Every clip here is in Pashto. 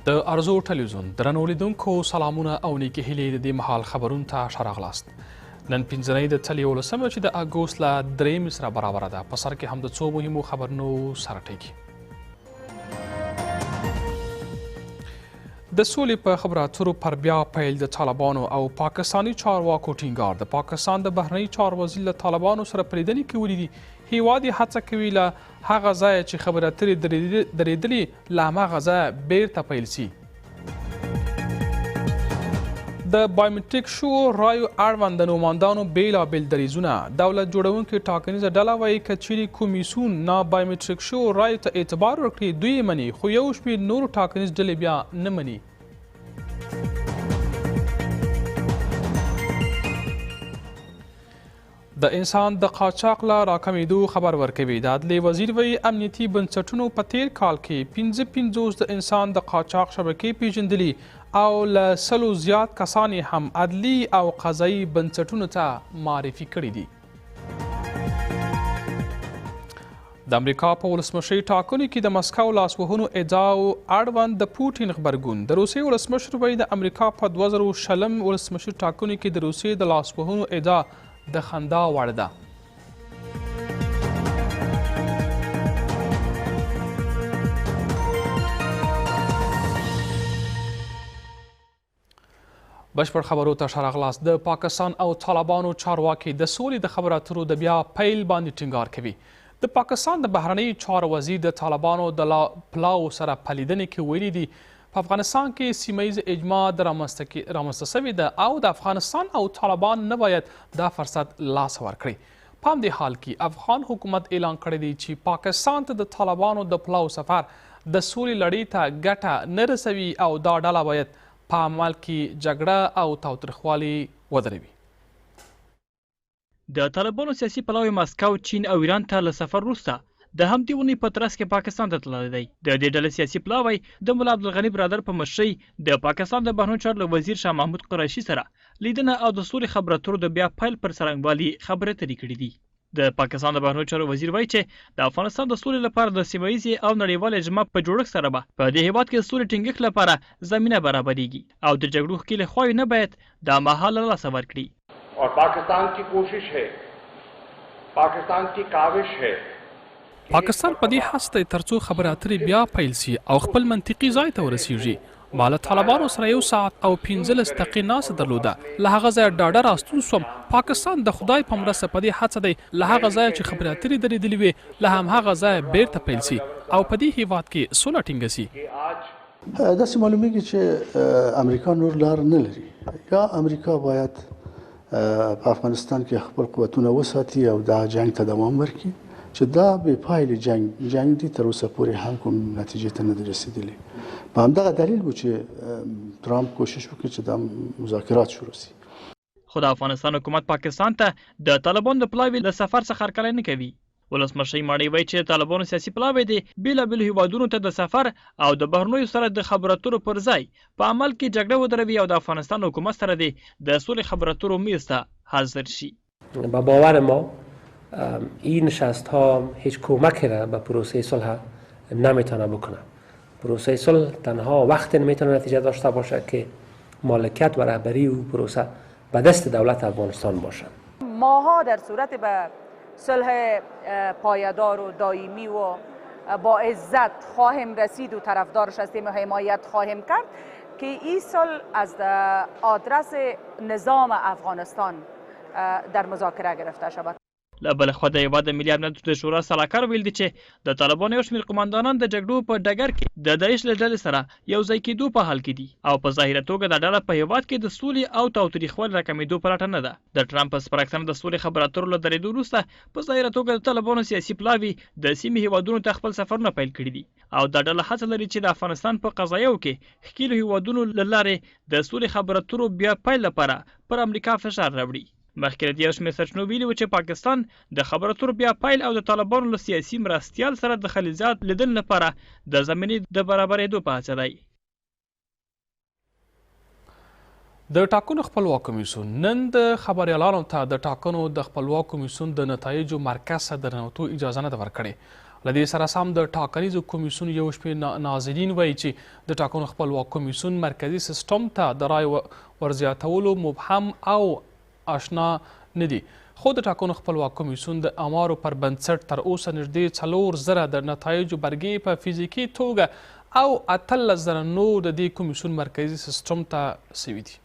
د آرزو ټلویزیون درنو لیدونکو سلامونه او نیکې هیلې د دې مهال خبرونو ته ښه راغلاست. نن پنځنۍ د تلې 11 چې د اګوست له 3 سره برابره ده. په سر کې هم د څو مهمو خبرونو سره ټیکي. د سولې په خبرو اترو پر بیا پیل د طالبانو او پاکستاني چارواکو ټینګار. د پاکستان د بهرنی چارو وزیر له طالبانو سره په لیدنې کې ولیدي. هیواد یې هڅه کوي له هغه ځایه چې خبرې اترې درېدلې له هماغه ځایه بیرته پیل سي. د بایومټریک شو رایو اړوند د نوماندانو بیلابیل دریځونه. دولت جوړونکې ټاکنیزه ډله وایي که چیرې کمیسیون نه بایومټریک شو رایو ته اعتبار ورکړي دوی یې مني، خو یو شمېر نورو ټاکنیز ډلې بیا نه مني. د انسان د قاچاق له راکمېدو خبر ورکوي. د عدلیې وزیر وایي امنیتي بنسټونو په تیر کال کې 55 د انسان د قاچاق شبکې پیژندلي او له 100 زیات کسان هم عدلي او قضایي بنسټونو ته معرفي کړي دي. د امریکا په ولسمشرۍ ټاکنو کې د مسکو لاسوهنو ادعاو اړوند د پوټین غبرګون. د روسیې ولسمشر وایي د امریکا په 2020 ولسمشر ټاکنو کې د روسیې د لاسوهنو ادعا د خندا وړ ده. بشپړ خبرو ته ښه راغلاست. د پاکستان او طالبانو چارواکي د سولې د خبرو اترو د بیا پیل باندې ټینګار کوي. د پاکستان د بهرنی چارو وزیر د طالبانو د پلاو سره په لیدنې کې ویلي دي په افغانستان کې سیمه ییز اجماع رامنځته شوې ده او د افغانستان او طالبان نه باید دا فرصت لاس ورکړي. په همدې حال کې افغان حکومت اعلان کړی دی چې پاکستان ته د طالبانو د پلاو سفر د سولې لړۍ ته ګټه نه رسوي او دا ډله باید په عمل کې جګړه او تاوتریخوالي ودروي. د طالبانو سیاسي پلاوی مسکو، چین او ایران ته له سفر وروسته د همدې اونۍ په ترڅ کې پاکستان ته تللی دی. د دې ډلې سیاسي پلاوی د ملا عبدالغني برادر په مشرۍ د پاکستان د بهرنیو چارو وزیر شاه محمود قریشي سره لیدنه او د سولې خبرو اترو د بیا پیل پر څرنګوالي خبرې اترې کړي دي. د پاکستان د بهرنیو چارو وزیر وایي چې د افغانستان د سولې لپاره د سیمه ییزې او نړیوال اجماع په جوړښت سره به په دې هیواد کې د سولې ټینګښت لپاره زمینه برابرېږي او د جګړو ښکېلې خواوې نه باید دا مهال له لاسه ورکړي. اور پاکستان کی کوشش ہے، پاکستان کی کاوش ہے پاکستان په دې هڅه دی ترڅو خبرې اترې بیا پیل سي او خپل منطقي ځای ته ورسیږي. ما له طالبانو سره 1 ساعت او 15 دقیقې ناسته درلوده. له هغه ځایه ډاډه راستون سوم پاکستان د خدای په مرسته په دې هڅه دی له هغه ځایه چې خبرې اترې درېدلې وې له همهغه ځایه بیرته پیل سي او په دې هیواد کې سوله ټینګه سي. داسې معلومیږي چې امریکا نور لار نه لري. یا امریکا باید په افغانستان کې خپل قوتونه وساتي او دا جنگ ته دوام ورکړي چې دا بې پایلې جنگ دی، تر اوسه پورې هم کوم نتیجې ته نه دی رسېدلی. په همدغه دلیل و چې ترامپ کوشش وکړي چې دا مذاکرات شروع سي. خو د افغانستان حکومت پاکستان ته د طالبانو د پلاوي له سفر څخه هرکلی نه کوي. ولسمشرۍ ماڼۍ وایي چې طالبانو سیاسي پلاوی دی بېلابېلو هیوادونو ته د سفر او د بهرنیو سره د خبرو اترو پر ځای په عمل کې جګړه ودروي او د افغانستان حکومت سره دی د سولې خبرو اترو میز ته حاضر شي. با باور ما این نشست ها هیچ کمکی را به پروسه صلح نمیتونه بکنه. پروسه صلح تنها وقتی نمیتونه نتیجه داشته باشه که مالکیت و رهبری او پروسه به دست دولت افغانستان باشه. ماها در صورت به صلح پایدار و دائمی و با عزت خواهیم رسید و طرفدارش هستیم و حمایت خواهیم کرد که این صلح از آدرس نظام افغانستان در مذاکره گرفته شود. له بل خوا د هیواد ملي امنیت د شورا سلاکار ویل دي چې د طالبانو یو شمېر قماندانان د جګړو په ډګر کې د داعش له ډلې سره یو ځای کېدو په حال کې دي او په ظاهره توګه دا ډله په هیواد کې د سولې او تاوتریخوالي راکمېدو په لټه نه ده. د ټرمپ سپارښتنه د سولې خبرو اترو له درېدو وروسته په ظاهره توګه د طالبانو سیاسي پلاوي د سیمې هیوادونو ته خپل سفرونه پیل کړي دي او دا ډله هڅه لري چې د افغانستان په قضایو کې ښکېلو هیوادونو له لارې د سولې خبرو اترو بیا پیل لپاره پر امریکا فشار راوړي. مخکې د یو شمېر سرچینو ویلي وو چې پاکستان د خبرو اترو بیا پیل او د طالبانو له سیاسي مرستیال سره د خلیزات لیدنې لپاره د زمینې د برابرېدو په هڅه دی. د ټاکنو خپلواک کمیسیون نن د خبریالانو ته د ټاکنو د خپلواک کمیسیون د نتایجو مرکز ته د ننوتو اجازه نه ده ورکړې. له دې سره سم د ټاکنیزو کمیسیون یو شمېر ناظرین وایي چې د ټاکنو خپلواک کمیسیون مرکزي سیسټم ته د رای ورزیاتولو مبهم او آشنا نه دي، خو د ټاکنو خپلواک کمیسیون د امارو پر بنسټ تر اوسه نږدې 4000 د نتایجو برګې په فزیکي توګه او 18000 نور د دې کمیسیون مرکزي سیسټم ته سوي دي.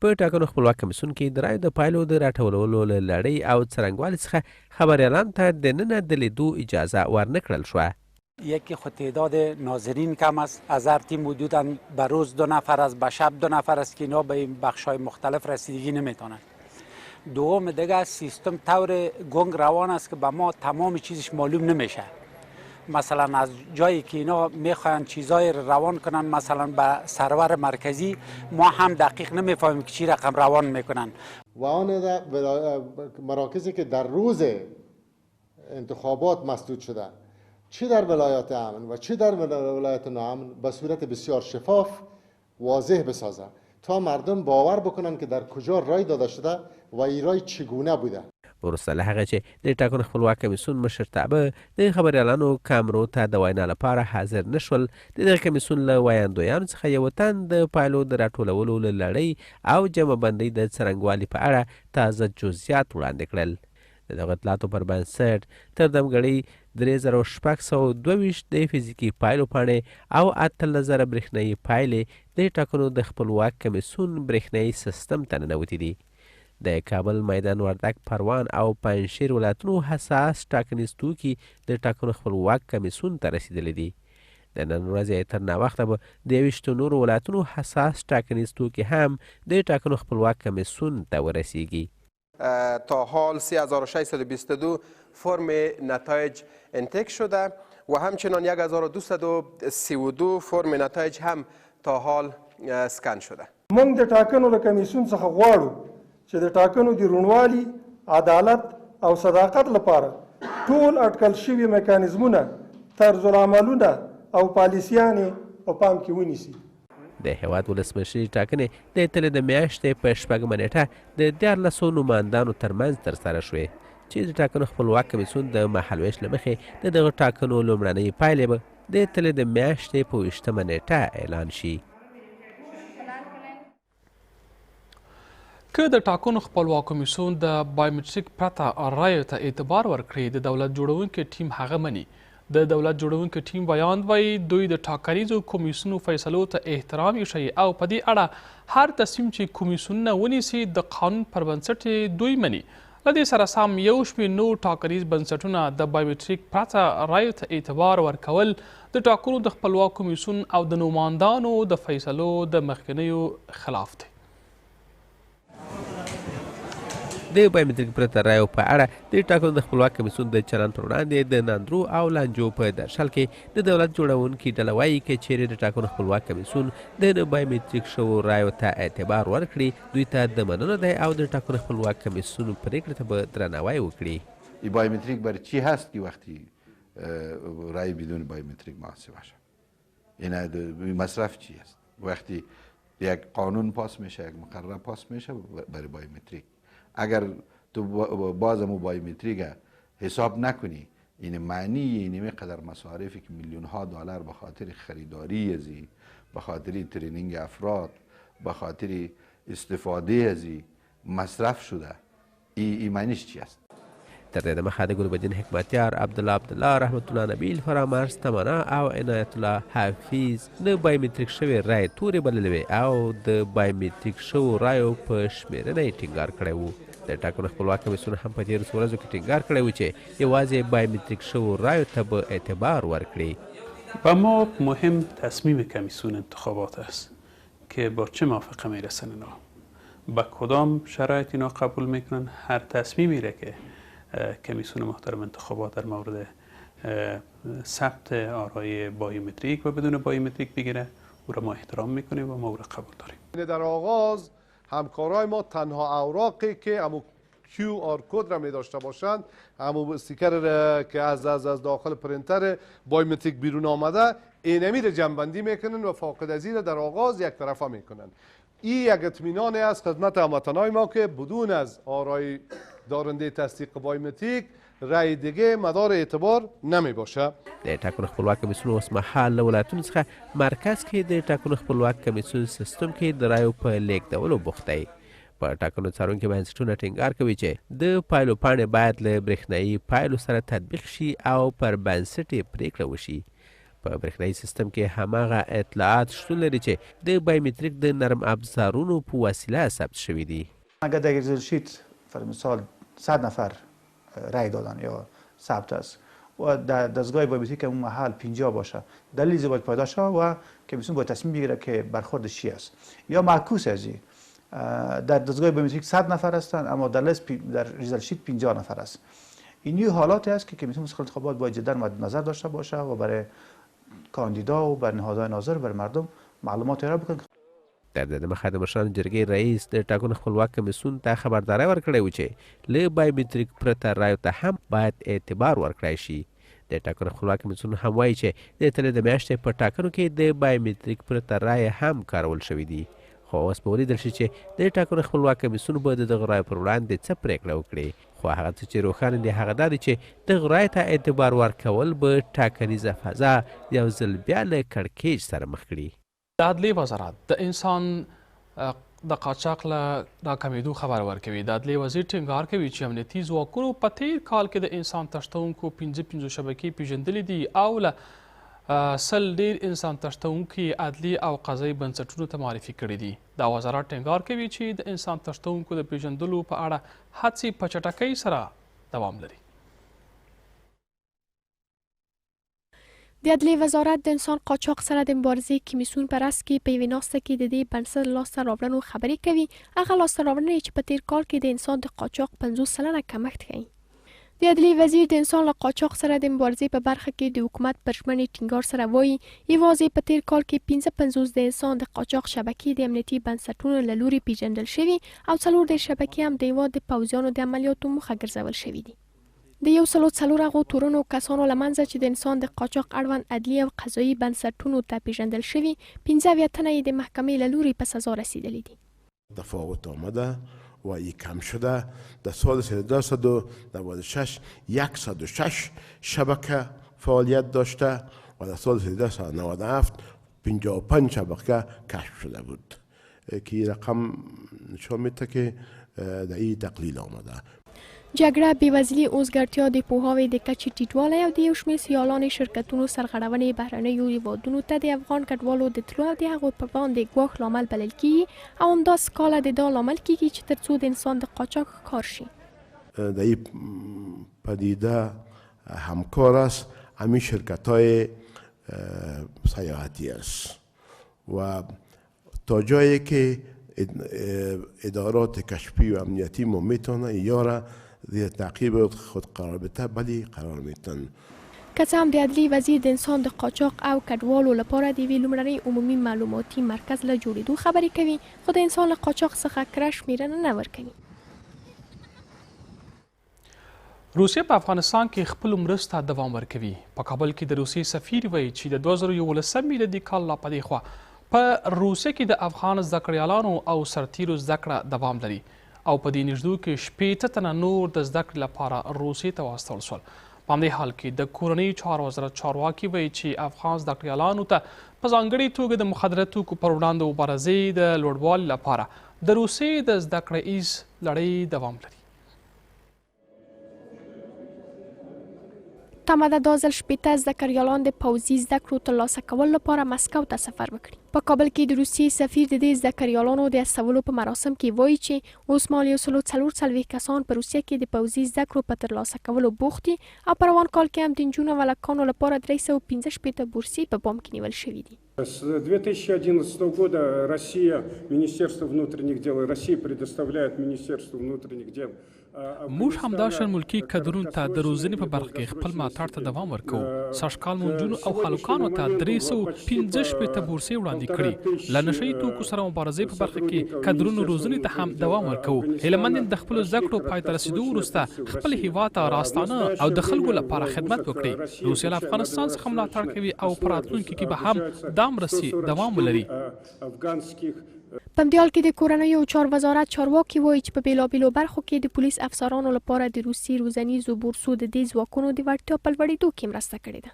په ټاکنو خپلواک کمیسیون کې د رایو د پایلو د راټولولو له لړۍ او څرنګوالي څخه خبریالانو ته دننه د لیدو اجازه ورنه کړل شوه. یکی خود تعداد ناظرین کم است، از هر تیم حدوداً به روز 2 نفر است، به شب 2 نفر است که اینا به این بخش‌های مختلف رسیدگی نمیتونن. دوم دیگه سیستم طور گنگ روان است که به ما تمام چیزش معلوم نمیشه. مثلا از جایی که اینا میخواین چیزای روان کنن مثلا به سرور مرکزی ما هم دقیق نمیفهمیم که چی رقم روان میکنن و آن مراکزی که در روز انتخابات مسدود شده چه در ولایات امن و چه در ولایات ناامن به صورت بسیار شفاف واضح بسازه تا مردم باور بکنن که در کجا رای داده شده و این رای چگونه بوده. وروسته له هغه چې د ټاکنو خپلواک کمیسیون مشرتابه د خبریالانو کامرو ته د وینا لپاره حاضر نشول، د دغه کمیسیون له ویاندویانو څخه یو تن د پایلو د راټولولو له لړۍ او جمعبندۍ د څرنګوالي په اړه تازه جزئیات وړاندې کړل. د دغه اطلاعاتو پر بنسټ تر دمګړۍ 3622 د فزیکي پایلو پاڼې او 18000 برېښنایي پایلې د ټاکنو د خپلواک کمیسیون برېښنایي سیستم ته ننوتې دي. د کابل، میدان وردګ، پروان او پنجشیر ولایتونو حساس ټاکنیز توکي د ټاکنو خپلواک کمیسیون ته رسیدلي دي. د نن ورځې تر ناوخته به د 20 نورو ولایتونو حساس ټاکنیز توکي هم د ټاکنو خپلواک کمیسیون ته ورسیږي. تا حال 3622 فرم نتایج انتک شده و همچنان 1232 فرم نتایج هم تا حال سکن شده. موږ د ټاکنو له کمیسیون څخه غواړو چې د ټاکنو د روڼوالي، عدالت او صداقت لپاره ټول اټکل شوي میکانیزمونه، طرزالعملونه او پالیسیانې په پام کې ونیسي. د هیواد ولسمشري ټاکنې د اتلې د میاشتې په 6مه نیټه د 1400 نمایندانو ترمنځ ترسره شوې چې د ټاکنو خپلواک کمیسیون د مهالویش له مخې د دغه ټاکنو لومړنۍ پایلې به د اتلې د میاشتې په 20مه نیټه اعلان شي. که د ټاکنو خپلواک کمیسیون د بایومټریک پرته رایو ته اعتبار ورکړي، د دولت جوړونکي ټیم هغه مني. د دولت جوړونکي ټیم بیان وایي دوی د ټاکنیزو کمیسیونو فیصلو ته احترام ایښی او په دې اړه هر تصمیم چې کمیسیونونه ونیسي د قانون پر بنسټ دوی مني. له دې سره سم یو شمېر نور ټاکنیز بنسټونه د بایومټریک پرته رایو ته اعتبار ورکول د ټاکنو د خپلواک کمیسیون او د نمایندانو د فیصلو د مخکینیو خلاف دی. د بایومټریک پرته رایو په اړه د ټاکنو د خپلواک کمیسیون د چلند پر وړاندې د ناندرو او لانجو په درشل کې د دولت جوړونکي ډله وایي که چیرې د ټاکنو خپلواک کمیسیون د نه بایومټریک شوو رایو ته اعتبار ورکړي، دوی ته د مننه دی او د ټاکنو خپلواک کمیسیون پرېکړې ته به درناوی وکړي. این بایومتریک برای چی هست که وقتی رای بدون بایومتریک محاسبه شد؟ این مصرف چی است؟ وقتی یک قانون پاس میشه، یک مقرره پاس میشه برای بایومتریک، اگر تو باز مو بایومتریک حساب نکنی، این معنی این قدر مصارفی که میلیون ها دلار به خاطر خریداری ازی، به خاطر ترینینگ افراد، به خاطر استفاده ازی مصرف شده، این معنیش چی است؟ تر دې دمخه د ګلبدین حکمتیار، عبدالله رحمت الله نبیل، فرامرز تمنا او عنایت الله حافظ د بایومټریک شوې رای تورې بللې وې او د بایومټریک شوو رایو په شمېرنه یې ټینګار کړی و. د ټاکنو خپلواک کمیسیون هم په تېرو ورځو کې ټینګار کړی و چې یوازې بایومټریک شوو رایو ته به اعتبار ورکړي. و ما مهم تصمیم کمیسیون انتخابات است که با چه موافقه میرسن اینا، با کدام شرایط اینا قبول میکنن. هر تصمیمی را که کمیسیون محترم انتخابات در مورد ثبت آرای بایومتریک و بدون بایومتریک بگیره او را ما احترام میکنیم و ما او را قبول داریم. در آغاز همکارای ما تنها اوراقی که همون QR کد را می داشته باشند، همون استیکر که از داخل پرینتر بایومتریک بیرون آمده، اینمی را جنبندی میکنن و فاقد از این در آغاز یک طرفه میکنن. این یک اطمینان است خدمت هموطنای ما که بدون از آرای دارنده تصدیق بایومتریک رأی دیگه مدار اعتبار نمی باشه. د ټاکنو خپلواک کمیسیون اوسمهال له ولایتونو څخه مرکز کې د ټاکنو خپلواک کمیسیون سیستم کې د رایو په لیږدولو بوخت دی. په ټاکنو څارونکي بنسټونه ټینګار کوي چې د پایلو پاڼې باید له برېښنایي پایلو سره تطبیق شي او پر بنسټ یې پرېکړه وشي. په برېښنایي سیستم کې هماغه اطلاعات شتون لري چې د بایومتریک د نرم افزارونو په وسیله ثبت شوي دي. اگر در ریزل شیت فر مثال 100 نفر رای دادن یا ثبت است و در دستگاه بایومتریک اون محل 50 باشه، دلیلی باید پیدا شه و کمیسیون باید تصمیم بگیره که برخوردش چی است. یا معکوس از این در دستگاه بایومتریک 100 نفر هستند اما در ریزل شیت 50 نفر است. این حالاتی است که کمیسیون مسئول انتخابات باید جدا مد نظر داشته باشه و برای کاندیدا و بر نهادهای ناظر بر مردم معلومات ارائه بکنه. در د مخه د مشرانو جرګې رئیس د ټاکنو خپلواک کمیسیون ته خبرداری ورکړی و چې له بایومتریک پرته رایو ته هم باید اعتبار ورکړی شي. د ټاکنو خپلواک کمیسیون هم وایي چې د تلې د میاشتې په ټاکنو کې د بایومتریک پرته رای هم کارول شوي دي. خو اوس به ولیدل شي چې د ټاکنو خپلواک کمیسیون به د دغه رایو پر وړاندې څه پرېکړه وکړي. خو هغه څه چې روښانه دي هغه دا دی چې دغه رایو ته اعتبار ورکول به ټاکنیزه فضا یو ځل بیا له کړکېچ سره مخ کړي. د عدلیې وزارت د انسان د قاچاق له راکمېدو خبر ورکوي. د عدلیې وزیر ټینګار کوي چې امنیتي ځواکونو په تېر کال کې د انسان تښتونکو 55 شبکې پیژندلې دي او له 100 ډېر انسان تښتونکي عدلي او قضایي بنسټونو ته معرفي کړي دي. دا وزارت ټینګار کوي چې د انسان تښتونکو د پیژندلو په اړه هڅې په چټکۍ سره دوام لري. د عدلیې وزارت د انسان قاچاق سره د مبارزې کمیسیون په رأس کې په یوې ناسته کې د دې بنسټ لاسته راوړنو خبرې کوي. هغه لاسته راوړنې چې په تېر کال کې د انسان د قاچاق 50% کمښت ښیي. د عدلیې وزیر د انسان له قاچاق سره د مبارزې په برخه کې د حکومت پر ژمنې ټینګار سره وایي یوازې په تېر کال کې 55 د انسان د قاچاق شبکې د امنیتي بنسټونو له لوري پیژندل شوي او 4 شبکې هم د هېواد د پوځیانو د عملیاتو موخه ګرځول شوي دي. د 104 هغو تورنو کسانو له منځه چې د انسان د قاچاق اړوند عدلي او قضایي بنسټونو ته پیژندل شوي 15 تنه یې د محکمې له لوري په سزا رسیدلي دي. تفاوت آمده و این کم شده. در سال 1396 106 شبکه فعالیت داشته و در سال 1397 55 شبکه کشف شده بود که این رقم نشان میده که در این تقلیل آمده. جګړه بېوزلي اوسګرتیا د پوهاوي د کچې ټیټوالی او د یو شمېر سیالانې شرکتونو سرغړونې بهرنیو هېوادونو ته د افغان کډوالو د تلو او د هغو پر وړاندې ګواښ لامل بلل کېږي او همداسې کاله د دا لامل کېږي چې تر څو د انسان د قاچاق ښکار شي. در این پدیده همکار است همین شرکت‌های سیاحتی است و تا جایی که ادارات کشفی و امنیتی ما میتونه یا را زیر تعقیب خود قرار بده ولی قرار میتن. که څه هم د عدلیې وزیر د انسان د قاچاق او کډوالو لپاره د یوې لومړنۍ عمومي معلوماتي مرکز له جوړېدو خبرې کوي خو د انسان له قاچاق څخه کره شمېرنه نه ورکوي. روسیه په افغانستان کې خپل مرسته دوام ورکوي. په کابل کې د روسیې سفیر وایي چې د 2011 میلادي کال لا پدې خوا په روسیه کې د افغان زده کړیالانو او سرتیرو زده کړه دوام لري او په دې نږدو کې 80 تنه نور د زده کړې لپاره روسیې ته واستول شول. په همدې حال کې د کورنۍ چارو وزارت چارواکي وایي چې افغان زده کړیالانو ته په ځانګړې توګه د مخدره توکو پر وړاندې مبارزې د لوړوالي لپاره د روسیې د زده کړې ایز لړۍ دوام لري. تمه ده دا ځل 80 زده کړیالان د پوځي زده کړو ترلاسه کولو لپاره مسکو ته سفر وکړي. په کابل کې د روسیې سفیر د دې زده کړیالانو د استولو په مراسم کې وایي چې اوس مهال 144 کسان په روسیه کې د پوځي زده کړو په ترلاسه کولو بوخت دي او په روان کال کې هم د نجونو او هلکانو لپاره 315 بورسي په پام کې نیول شوي دي. С 2011 года Министерство внутренних дел России предоставляет Министерству внутренних дел. موږ همداشان ملکی کډرونو ته د روزنې په برخه کې خپل ملاتړ ته دوام ورکوو. سږکال مو نجونو او هلکانو ته 315 بورسي وړاندې کړي. له نشهیي توکو سره مبارزې په برخه کې کډرونو روزنې ته هم دوام ورکوو. هیله مند د خپلو زده کړو پای ته رسېدو وروسته خپل هیواد ته راستانه او د خلکو لپاره خدمت وکړي. روسیه له افغانستان څخه ملاتړ کوي او په راتلونکي کې به هم دا مرستې دوام ولري. په همدې حال کې د کورنۍ او چار وزارت چارواکي وایي چې په بېلابېلو برخو کې د پولیس افسرانو لپاره د روسي روزنیزو بورسو د دې ځواکونو د وړتیا په لوړېدو کې مرسته کړې ده.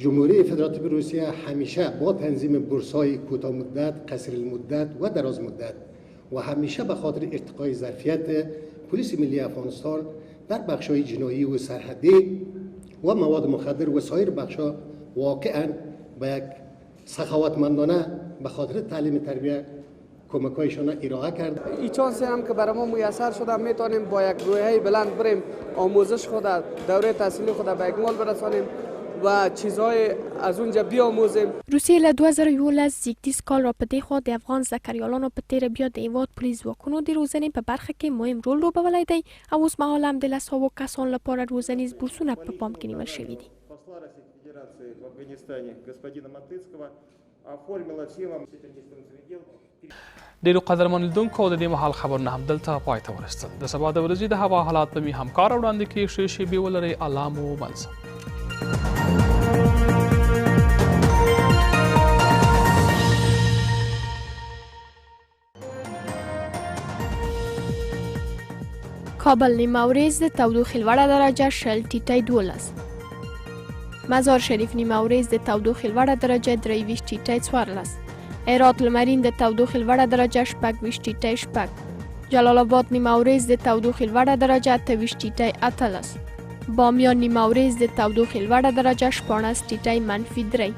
جمهوری فدراتیو روسیه همیشه با تنظیم بورس‌های کوتاه مدت، قصیر المدت و دراز مدت و همیشه به خاطر ارتقای ظرفیت پلیس ملی افغانستان در بخش‌های جنایی و سرحدی و مواد مخدر و سایر بخش‌ها واقعاً به یک سخاوتمندانه به خاطر تعلیم تربیت کمک‌هایشان ارائه کرد. این چانسی هم که برای ما میسر شده میتونیم با یک روحیه بلند بریم آموزش خود دوره تحصیلی خود به اکمال برسانیم و چیزهای از اونجا بیاموزیم. روسیه له 2011 زیږدیز کال را په دې خوا د افغان زکریالانو په تیره بیا د هیواد پولیس ځواکونو د روزنې په برخه کې مهم رول لوبولی دی او اوس مهال هم د لسهاوو کسانو لپاره روزنیز بورسونه په پام کې نیول شوي دي. ډیرو قدرمن لیدونکو د دې مهال خبرونه همدلته پای ته ورسېدل. د سبا د ورځې د هوا حالات به مې همکار وړاندې کړي. ښې شېبې ولرئ. الله مو منصب. کابل نیمه ورځ د تودوخې لوړه درجه 20 ټیټی 12. مزار شریف نیمه ورځ د تودوخې لوړه درجه 23 ټیټی 14. هرات لمرین د تودوخې لوړه درجه 26 ټیټی 6. جلال آباد نیمه ورځ د تودوخې لوړه درجه 28 ټیټی 18. بامیان نیمه ورځ د تودوخې لوړه درجه 14 ټیټی -3.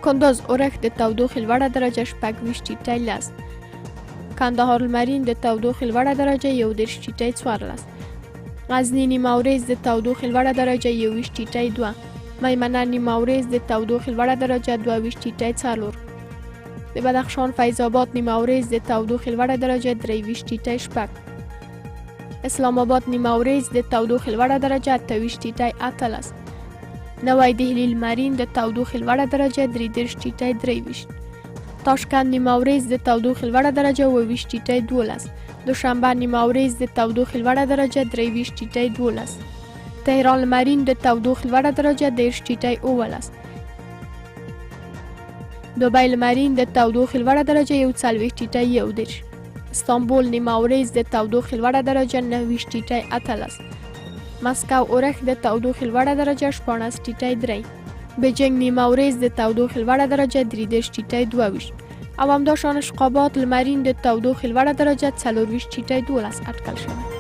کندز اورخ د تودوخې لوړه درجه 26 ټیټی 10. کندهار لمرین د تودوخې لوړه درجه 21 ټیټی 14. غزنی نیمه ورځ د تودوخې لوړه درجه 21 ټیټی 2. میمنه نیمه ورځ د تودوخې لوړه درجه 22 ټیټی 4. د بدخشان فیض آباد نیمه ورځ د تودوخې لوړه درجه 23 ټیټی 6. اسلام آباد نیمه ورځ د تودوخې لوړه درجه 28 ټیټی 18. نوی دهلي لمرین د تودوخې لوړه درجه 33 ټیټی 23. تاشکند نیمه ورځ د تودوخې لوړه درجه 22 ټیټی 12. دوشنبه نیمه ورځ د تودوخې لوړه درجه 23 ټیټی 12. تهران لمرین د تودوخې لوړه درجه 10 ټیټی 19. دوبی لمرین د تودوخې لوړه درجه 41 ټیټی 11. استانبول نیمه ورځ د تودوخې لوړه درجه 9 ټیټی 18. مسکو اورخ د تودوخې لوړه درجه 14 ټیټی 3. بیجینګ نیمه ورځ د تودوخې لوړه درجه 33 ټیټی 22. او همداشان اشقابات لمرین د تودوخې لوړه درجه 24 ټیټی 12 اټکل شوی.